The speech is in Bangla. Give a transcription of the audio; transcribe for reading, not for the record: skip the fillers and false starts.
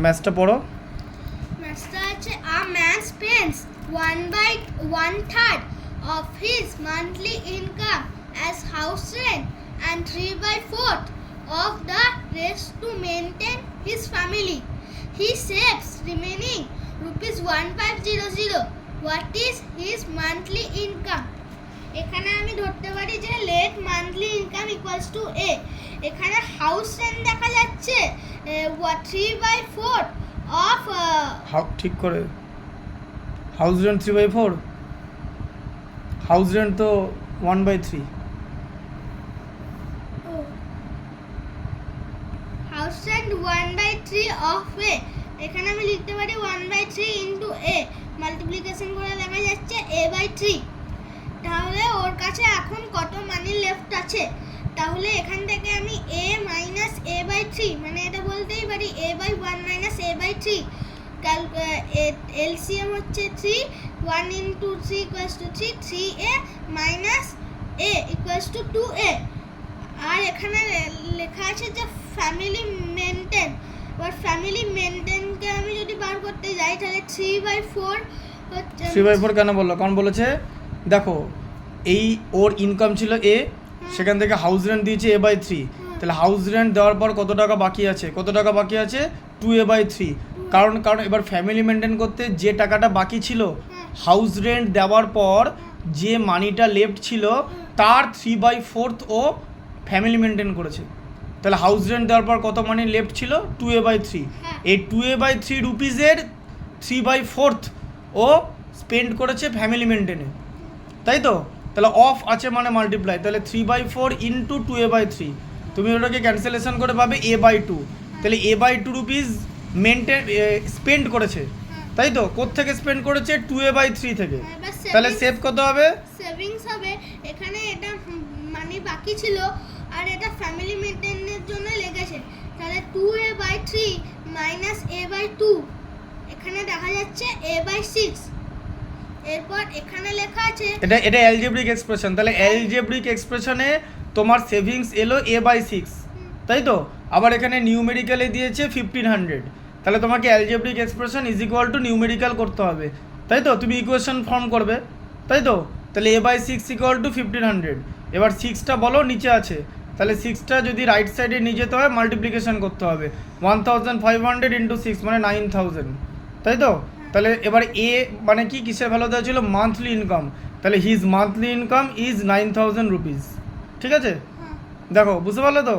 ম্যাথসটা পড়ো। ম্যাথসটা আছে a man spends 1/3 of his monthly income as house rent and 3/4 of the rest to maintain his family. He saves remaining ₹1500. What is his monthly income? এখানে আমি ধরতে পারি যে let monthly income equals to A. এখানে হাউস রেন্ট দেখা যাচ্ছে 3/4 অফ ঠিক করে হাউস রেন্ট 3/4, হাউস রেন্ট তো 1/3। হাউস রেন্ট 1/3 অফ এ। এখানে আমি লিখতে পারি 1/3 ইন্টু এ, মাল্টিপ্লিকেশন করে দেখা যাচ্ছে a/3। তাহলে ওর কাছে এখন কত মানি লেফট আছে? তাহলে এখান থেকে আমি a মাইনাস a/3, মানে এটা বলতেই পারি a/1 মাইনাস a/3। এলসিএম হচ্ছে 3, 1 into 3 equals to 3, 3a minus a equals to 2a। আর এখানে লেখা আছে যে ফ্যামিলি মেনটেন। এবার ফ্যামিলি মেনটেনকে আমি যদি বার করতে যাই তাহলে 3/4 হচ্ছে 3/4 কেন বললো? কারণ বলেছে দেখো এই ওর ইনকাম ছিল এ, সেখান থেকে হাউস রেন্ট দিয়েছে a/3, তাহলে হাউস রেন্ট দেওয়ার পর কত টাকা বাকি আছে? 2a/3। কারণ এবার ফ্যামিলি মেনটেন করতে যে টাকাটা বাকি ছিল, হাউস রেন্ট দেওয়ার পর যে মানিটা লেফট ছিল তার 3/4 ও ফ্যামিলি মেনটেন করেছে। তাহলে হাউস রেন্ট দেওয়ার পর কত মানি লেফট ছিল? 2a/3। এই 2a/3 রুপিজের 3/4 ও স্পেন্ড করেছে ফ্যামিলি মেনটেনে, তাই তো? তাহলে অফ আছে মানে মাল্টিপ্লাই, তাহলে 3/4 ইন্টু 2a/3, তুমি ওটাকে ক্যান্সেলেশন করে পাবে a/2। তাহলে a/2 রুপিস মেনটেন স্পেন্ড করেছে, তাই তো? কোত্থেকে স্পেন্ড করেছে? 2a/3 থেকে। তাহলে সেভ কত হবে? সেভিংস হবে। এখানে এটা মানি বাকি ছিল আর এটা ফ্যামিলি মেনটেনের জন্য লেগেছে। তাহলে 2a/3 মাইনাস a/2, এখানে দেখা যাচ্ছে a/6। এরপর এখানে লেখা আছে এটা অ্যালজেব্রিক এক্সপ্রেশন। তাহলে অ্যালজেব্রিক এক্সপ্রেশনে তোমার সেভিংস এলো a/6, তাই তো? আবার এখানে নিউমেরিক্যালে দিয়েছে 1500, তাহলে তোমাকে algebraic expression is equal to numerical করতে হবে, তাই তো? তুমি ইকুয়েশন ফর্ম করবে, তাই তো? তাহলে a/6 ইকুয়াল টু 1500। এবার 6টা বলো নিচে আছে, তাহলে 6টা যদি রাইট সাইডে নিয়ে যেতে হয় মাল্টিপ্লিকেশন করতে হবে। 1500 ইন্টু 6 মানে 9000, তাই তো? তাহলে এবার এ মানে কি, কিসের ভ্যালু দেওয়া ছিল? Monthly income. তাহলে his monthly income is 9000 rupees. ঠিক আছে? দেখো বুঝতে পারলে তো?